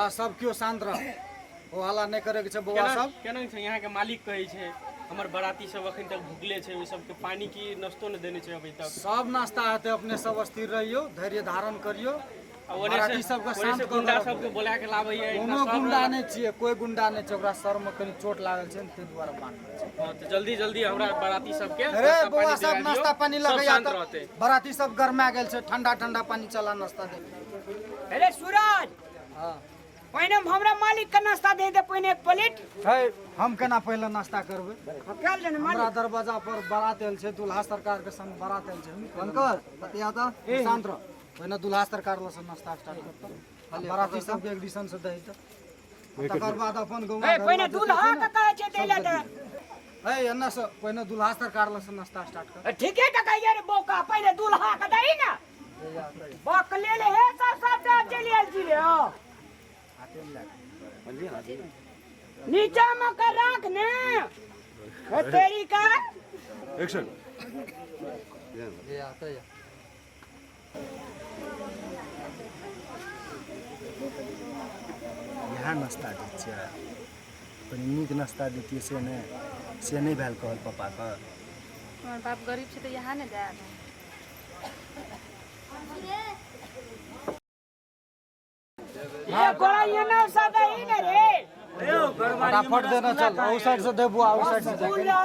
हाँ सब क्यों शांत रह ओ हल्ला नहीं करे के छै बौआ सब केना छै यहाँ के मालिक कहै छै हमर बराती सब अखन तक भूखले छै ओइ सब के पानी की नाश्तो न देने छै अभी तक सब नाश्ता हेतै अपने सब स्थिर रहियो धैर्य धारण करियो ओने से सबके शांत गुंडा सबके बोला के लाबै है कोनो गुंडा नहीं छियै कोई गुंडा नहीं छै ओकरा सर में कनी चोट लागल छै तै दुआरे बांधल छै हां तो जल्दी जल्दी हमरा बराती सबके अरे बौआ सब नाश्ता पानी लगाया त बराती सब गरमा गेल छै ठंडा ठंडा पानी चला नाश्ता दे अरे सूरज हां पहिने हमरा मालिक के नाश्ता दे दे पहिने एक प्लेट है हम केना पहले नाश्ता करबै हकाल जन हमरा मालिक दरवाजा पर बारात आयल छै दुल्हा सरकार के संग बारात आयल छै अंकल बतिया त शांत रह पहिने दुल्हा सरकार लसन नाश्ता स्टार्ट करत बाराती सब के एक दिसन से दे त तकर बाद अपन गांव ए पहिने दूल्हा के कहै छै देला दे है एना से पहिने दुल्हा सरकार लसन नाश्ता स्टार्ट कर ठीके त कहिए रे बोका पहिने दूल्हा के दही ना बक ले ले हे सब चली आल छी रे हो नीचा में कर राख ने ए तेरी का एक्शन ये आता है यहाँ नाश्ता दै छियै कनी नीक नाश्ता दैतियै से नहि भेल कहल पप्पाके हमर बाप गरीब छै तऽ यहाँ ने दे ये गोरा ये ना सादा ही ना रे फटाफट देना चल उस साइड से दे बुआ उस साइड से रसगुल्ला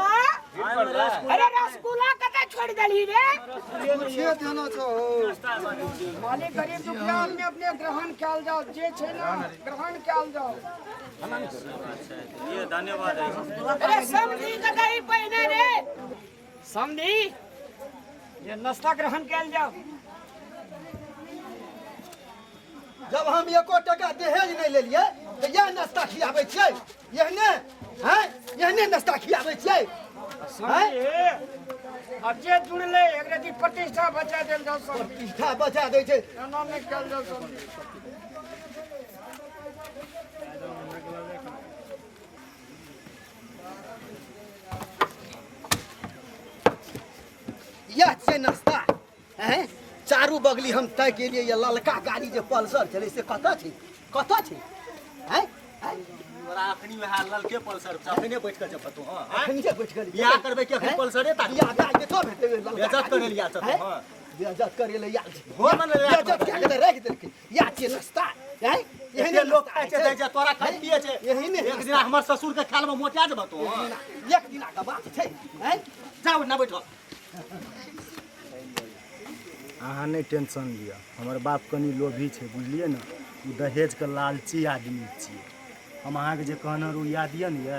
अरे रसगुल्ला कते छोड़ देली रे पूछिए देना छो मालिक गरीब दुखिया आदमी अपने ग्रहण कैल जाओ जे छै ना ग्रहण कैल जाओ ये धन्यवाद है अरे समझी कतई पहिने रे समझी ये नाश्ता ग्रहण कैल जाओ जब हम एको टका दहेज नहीं लेलिए तो यह नाश्ता खिलाबै छियै यहने हैं यहने नाश्ता खिलाबै छियै समझी अब जे जुड़ले एक रति प्रतिष्ठा बचा देल जाओ सब प्रतिष्ठा बचा दै छै एना नहीं कैल जाओ समझी यह छै नाश्ता हैं चारू बगली हम तय के लिए ये ललका गाड़ी जे पल्सर चले से कत छै हैं तोरा अखनी में हाल ललके पल्सर अखने बैठ के चपतो हां अखनी से बैठ कर बियाह करबे के अखनी पल्सरे ता बियाह दाइ तो भेटै बेइज्जत करे लिया त हां बेइज्जत करे ले यार हो मन रे बेइज्जत के के रख देलकै या छै नाश्ता हैं एहने लोग खाइ छै दै छै तोरा खाइ पिए छै यही ने एक दिन हमर ससुर के खाल में मोटा जेबो तो एक दिना के बात छै हैं जाओ ना बैठो अहाँ नहि टेंशन लिअ हमर बाप कनि लोभी छै बुझलियै ने ओ दहेजके लालची आदमी छियै हम अहाँके जे कहने रहू याद यऽ ने ये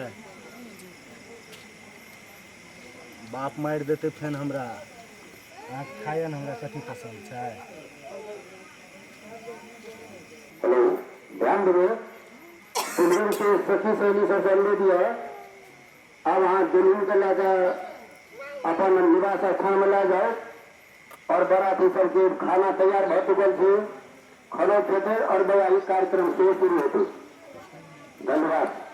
बाप मारि देतै फेन हमरा अहाँके खाइए ने हमरा कथी पसन्द छै हेलो ध्यान देवे दुल्हन के सखी सहेली सब चल दिया अब वहाँ दुल्हन के लाकर अपन निवास स्थान में ला जाओ और बाराती सबके खाना तैयार भर चुकल थे खाना खेते और वैवाहिक कार्यक्रम से शुरू होते धन्यवाद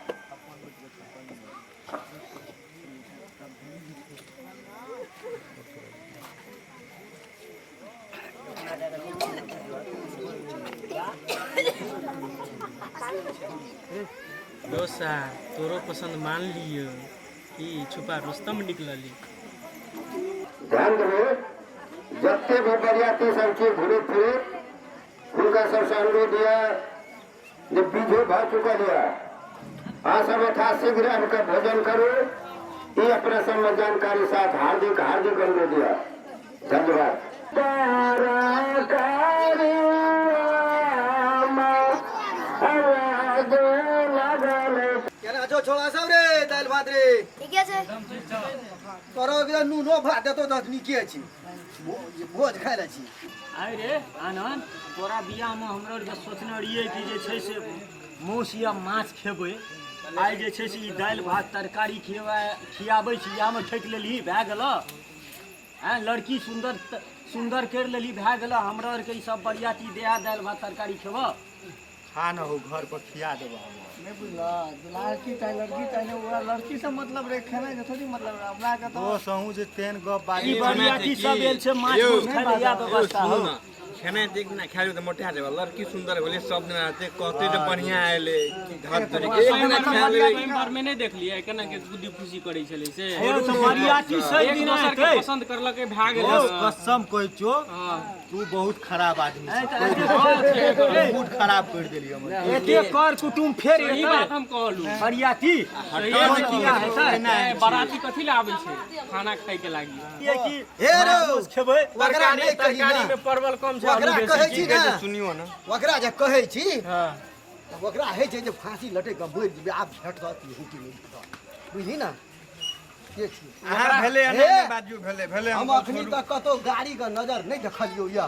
दोसा तोरो पसंद मान लियो कि छुपा रुस्तम निकलली ध्यान देवे जत्ते भी बरियाती सबके घूरे फिरे उनका सबसे अनुरोध दिया जब बीजो भर चुका दिया आ सब यथाशीघ्र उनका भोजन करो ये अपने सब जानकारी साथ हार्दिक हार्दिक अनुरोध दिया धन्यवाद केना जो छोड़ा सब रे दाल भात रे ठीके छै तोरो के नूनो भात देतो त नीके छी भोज खाइ ले छी आइ रे आनंद तोरा बियाह में हमरा के सोचने रहिए कि जे छै से मौस या माछ खेबै आइ जे छै से ई दालि भात तरकारी खियाबै छी या में ठकि लेली भए गेल हैं लड़की सुंदर कर लेली भए गेल हमरा आर के ई सब बरियाती देहा दालि भात तरकारी खेबऽ खा न हो घर पर खिया देबो नहीं बुझला लड़की चाहे लड़की चाहे वो लड़की से मतलब रे खाना के थोड़ी मतलब हमरा के तो ओ सहू जे तेन गप बाजी ई बरियाती सब एल छै माछ खाय ले या व्यवस्था हो खेने देख ना खाली तो मोटे हाथे लड़की सुंदर होले सब दिन आते कहते तो बढ़िया आएले कि घर तोरे के एक दिन खेले बार में नहीं देख लिया केना के गुद्दी खुशी करै छले से तो मरियाती सही एक दिन दोसर के आते पसंद करलक भाग ओ गेल कसम कहै छो तू बहुत खराब आदमी छै बहुत खराब कर देली हमर एक कर कुटुम फेर यही बात हम कहलू मरियाती सही किया है सर बाराती कथि ले आबै छै खाना खाय के लागि ये कि हे रो खेबै वकरा नहीं कही तरकारी ना में परवल कम छै वकरा कहै छी ना सुनियो ना वकरा जे कहै छी वकरा है जे फांसी लटे के बोल दिबे आब भेटत हुटी नहीं भेटत बुझली ना के छी आहा भेले हे, ना बाजू भेले हम अखनी तक कतो गाड़ी का नजर नहीं देखलियो या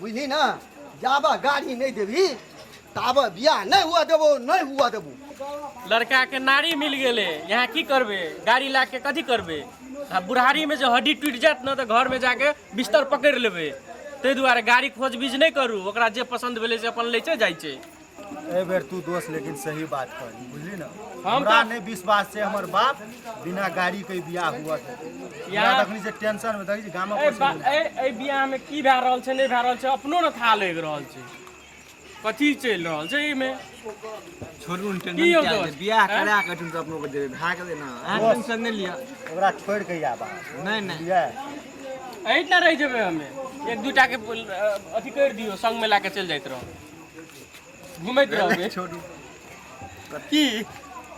बुझली ना जाबा गाड़ी नहीं देबी ताबा बियाह नहीं हुआ देबो नहीं हुआ देबो लड़का के नारी मिल गेले यहाँ की करबे गाड़ी ला के कथी करबे आ बुढ़ारी में जो हड्डी टूट जात न तो घर में जाके बिस्तर पकड़ लेबे ते दुआरे गाड़ी खोजबीज नहीं करू ओकरा जे पसंद भेले से अपन ले जाय छै ए बेर तू दोस्त लेकिन सही बात कर बुझली ना हम हमरा तो- नहीं विश्वास से हमर बाप बिना गाड़ी के बियाह हुआ यहाँ- तखनी से टेंशन में देखी गाम ए बियाह में की भए रहल छै नहीं भए रहल छै अपनो न था लग रहल छै कथी चलि रहल छै एमे छोड़ू न की हो टेंशन दोस्त? बियाह करा के तुम तो अपनो को देबे भाग देना आ टेंशन नहीं लिया ओकरा छोड़ के आबा नहीं नहीं बियाह एहिठिना रहि जेबै हमे एक दूटा के अथी कर दियो संग में लाके चल जाइत रहो घुमैत रहबे छोड़ू की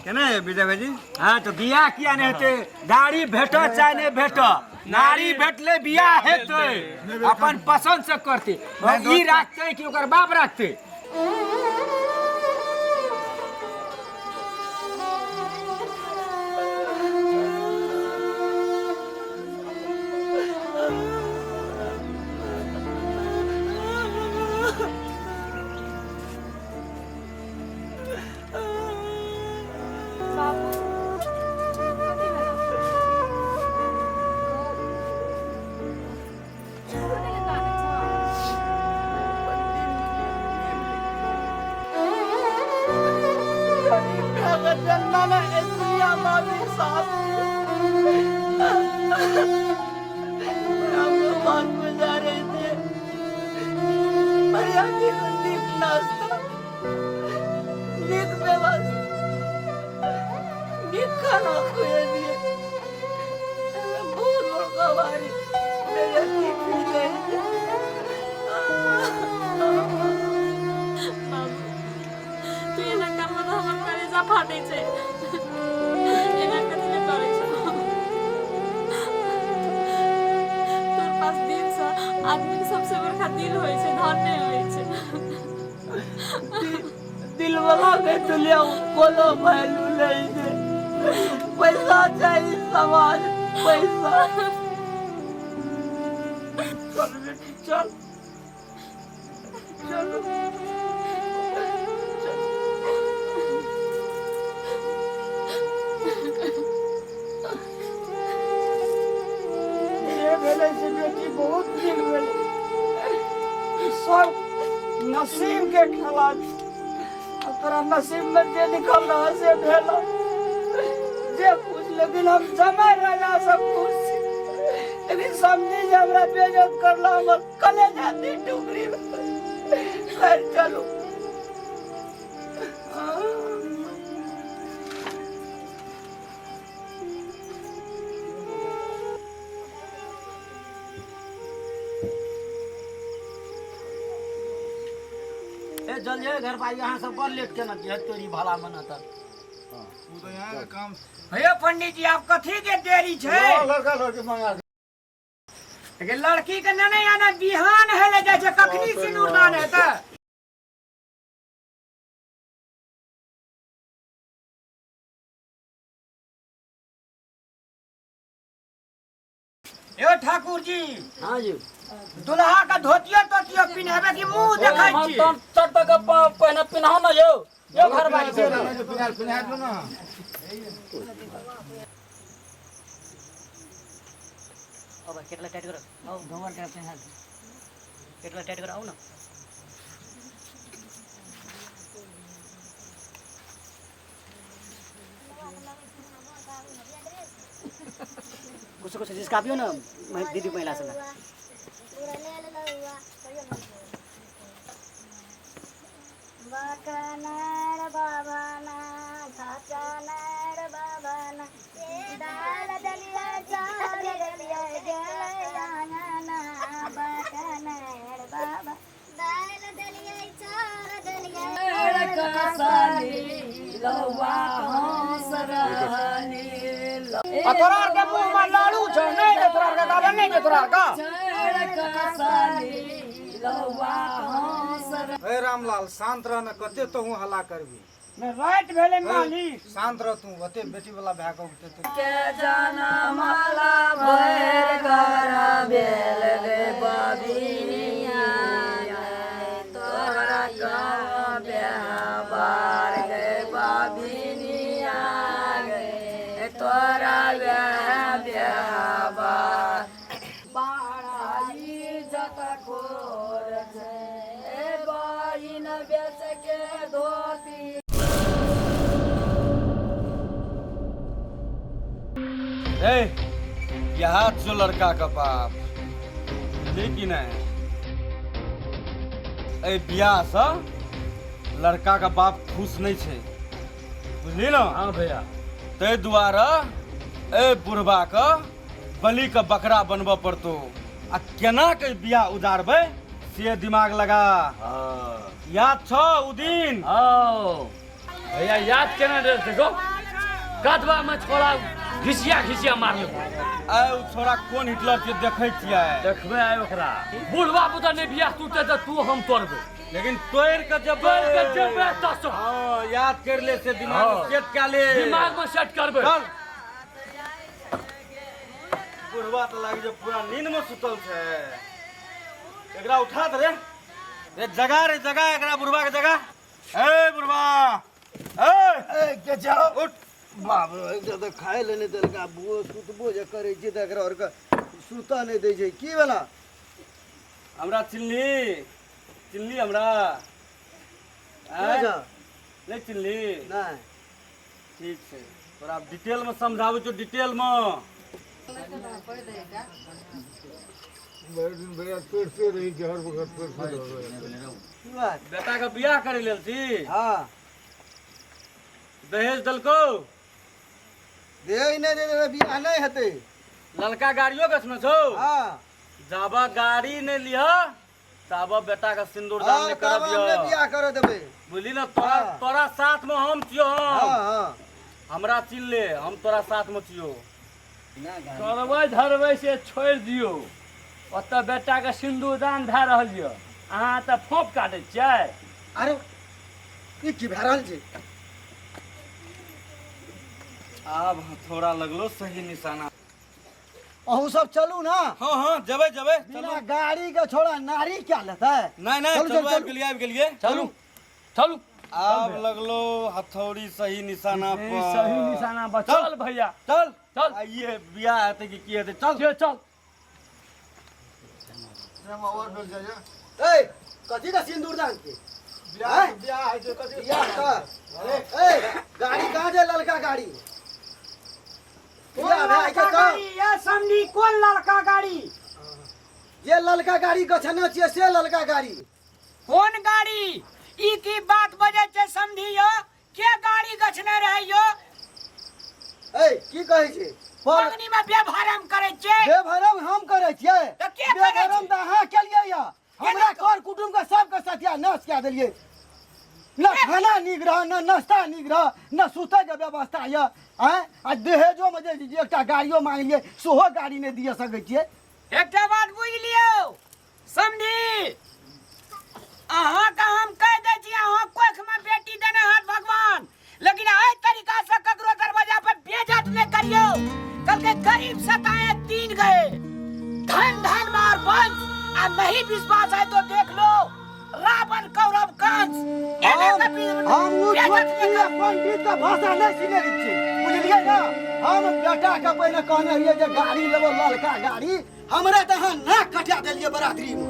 केना है विजय भाईजी हाँ तो बियाह किया नहीं हेते गाड़ी भेटत चाहे नहीं भेटत नारी भेटले बियाह हेते अपन पसंद से करते ई राखते कि ओकर बाप राखते बाबू कथी भेल छोड़ देले काने छ तू एना करबा त हमर कलेजा फाटै छै एना कथी ले करै छ तोर पास दिल छ आदमी के सबसे बड़का दिल होय छै धन नहीं होय छै दिल वाला के तुलिया कोनो वैल्यू नहीं है पैसा चाहिए समाज पैसा चल बेटी चल चलो ये भेले से बेटी बहुत दिन भेले ई सब नसीब के खेला छै। अब तोरा नसीब में जे निकल रहा से भेलो जे कुछ लेकिन हम जमाई राजा सब खुश छी लेकिन समझी जे हमरा बेइज्जत करला हमर कलेजा दी टुकड़ी में खैर चलो ए जल जे घर भाई यहाँ सब बड़ लेट केना जे तोरी भला मना त तू तो यहाँ का काम हे पंडित जी आप कथी के देरी छै लड़का लड़की मंगा के लड़की के नने आना बिहान हेले जाय छै कखनी सिनुरदान हेतै ए ठाकुर जी हां जी दुल्हा का धोतियो तोतियो पिन्हबे कि मुंह देखै छी चट के पहने पिनहो न यो घर भाई से पिन्हा दो ना अब केटला टाइट करो आओ ढोंगर के अपने हाथ केटला टाइट करो आओ ना कुछ जिसका भी हो ना दीदी महिला से लौवा हंस रहले आ तोरा आर के मुंह में लाड़ू छ नहीं के तोरा आर के गावे नहीं के तोरा आर का लौवा हंस ए रामलाल शांत रह न कते तो हूं हल्ला करबी मैं राइट भेले मालिक शांत रह तू ओते बेटी वाला भए के उठते तो के जाना माला भैर घर बेल रे बबिनिया तोरा गाँव बेहाबार गे बबिनिया गे तोरा बेहाबार बाड़ी जत खोर छे बहिन बेच के धोती यहाँ जो लड़का का बाप लेकिन बियाह से लड़का का बाप खुश नहीं छे बुझली ना। हाँ भैया ते दुआरे ए बुढ़बा का बलि का बकरा बनबा पड़तो आ केना के बियाह उजारबे से दिमाग लगा। याद छो उ दिन? भैया याद केना दे देखो कदवा में छोड़ा घिसिया मार लेबो। आय उ छोरा कोन हिटलर के देखै छियै? देखबे आय ओकरा बुढ़वा पुता ने बियाह टूटे त तू हम तोड़बे लेकिन तोड़ के जब तसो हां याद कर ले से दिमाग में सेट कर ले। दिमाग में सेट करबे। चल बुढ़वा त लागी जो पूरा नींद में सुतल छे एकरा उठा दे रे जगा एकरा बुढ़वा के जगा। ए बुढ़वा ए के जाओ उठ बाप रे तो खाए लेने देल का बुओ सुतबो जे करे छी त एकरा और का सुता नहीं दे छै की वाला हमरा चिल्ली हमरा नहीं चिल्ली नहीं ठीक है तोरा डिटेल में समझाबू तो डिटेल में बेटा का बियाह करे लेल छी। हां दहेज दलको दे नहीं दे बियाह नहीं हेते ललका गाड़ियों के सुनो छो। हां जाबा गाड़ी ने लिया ताबा बेटा का सिंदूरदान ने कर दियो हमने बियाह कर देबे बोली ना तोरा साथ में हम छियो। हां हमरा चिन ले हम तोरा साथ में छियो। करबै धरबै से छोड़ दियो ओत बेटा के सिंदूरदान भए रहल य अहाँ त फोप काटै छियै। अरे ई की भए रहल छै? आब थोड़ा लगलो सही निशाना। अहू सब चलू ना। हाँ जबे बिना गाड़ी के छोड़ा नारी क्या लेता है? नहीं चलो आब गेलिए चलू आब लगलो हथौड़ी सही निशाना पर। सही निशाना पर चल भैया चल चल ये बियाह हेते कि की हेते चल ए कथी का सिंदूरदान के बियाह है जो कथी बियाह का ए गाड़ी कहां जे ललका गाड़ी बियाह भाई के तो ये समझी कौन लड़का गाड़ी ये ललका गाड़ी गछना छिए से ललका गाड़ी कौन गाड़ी ई की बात बजे छे समझियो के गाड़ी गछने रहियो ए की कहै छै पगनी में बेभरम करे छे बेभरम हम करे छिए तो के करे बेभरम त अहाँ केलिए या हमरा घर कुटुंब के सब के सत्यानाश कए देलिए न खाना नीक रह न नाश्ता नीक रह न सुतै के व्यवस्था या आ दहेजो में जे एकटा गाड़ियो मांगलिए सोहो गाड़ी नहीं दिए सकै छिए। एकटा बात बुझ लियो समझी अहाँ का हम कह दे छी अहाँ कोख में बेटी देने हाथ भगवान लेकिन एहि तरीका से ककरो दरवाजा पर बेइज्जत नहीं करियो कल के गरीब सताए तीन गए धन मार बंस आ नहीं विश्वास है तो देख लो रावण कौरव कंस हम पंडित का भाषा नहीं सुने छी बुझलिए ना। हम बेटा के पहले कहने रहिए जे गाड़ी लेबो ललका गाड़ी हमरा त अहाँ नाक कटा देलिए बरादरी में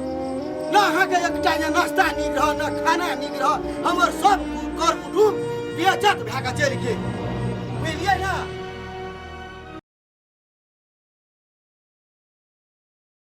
ना अहाँ के एकटा जे नाश्ता नीक रह ना खाना नीक रह हमर सब कर कुटुंब बेइज्जत भए के चलि गेल बुझलिए ना।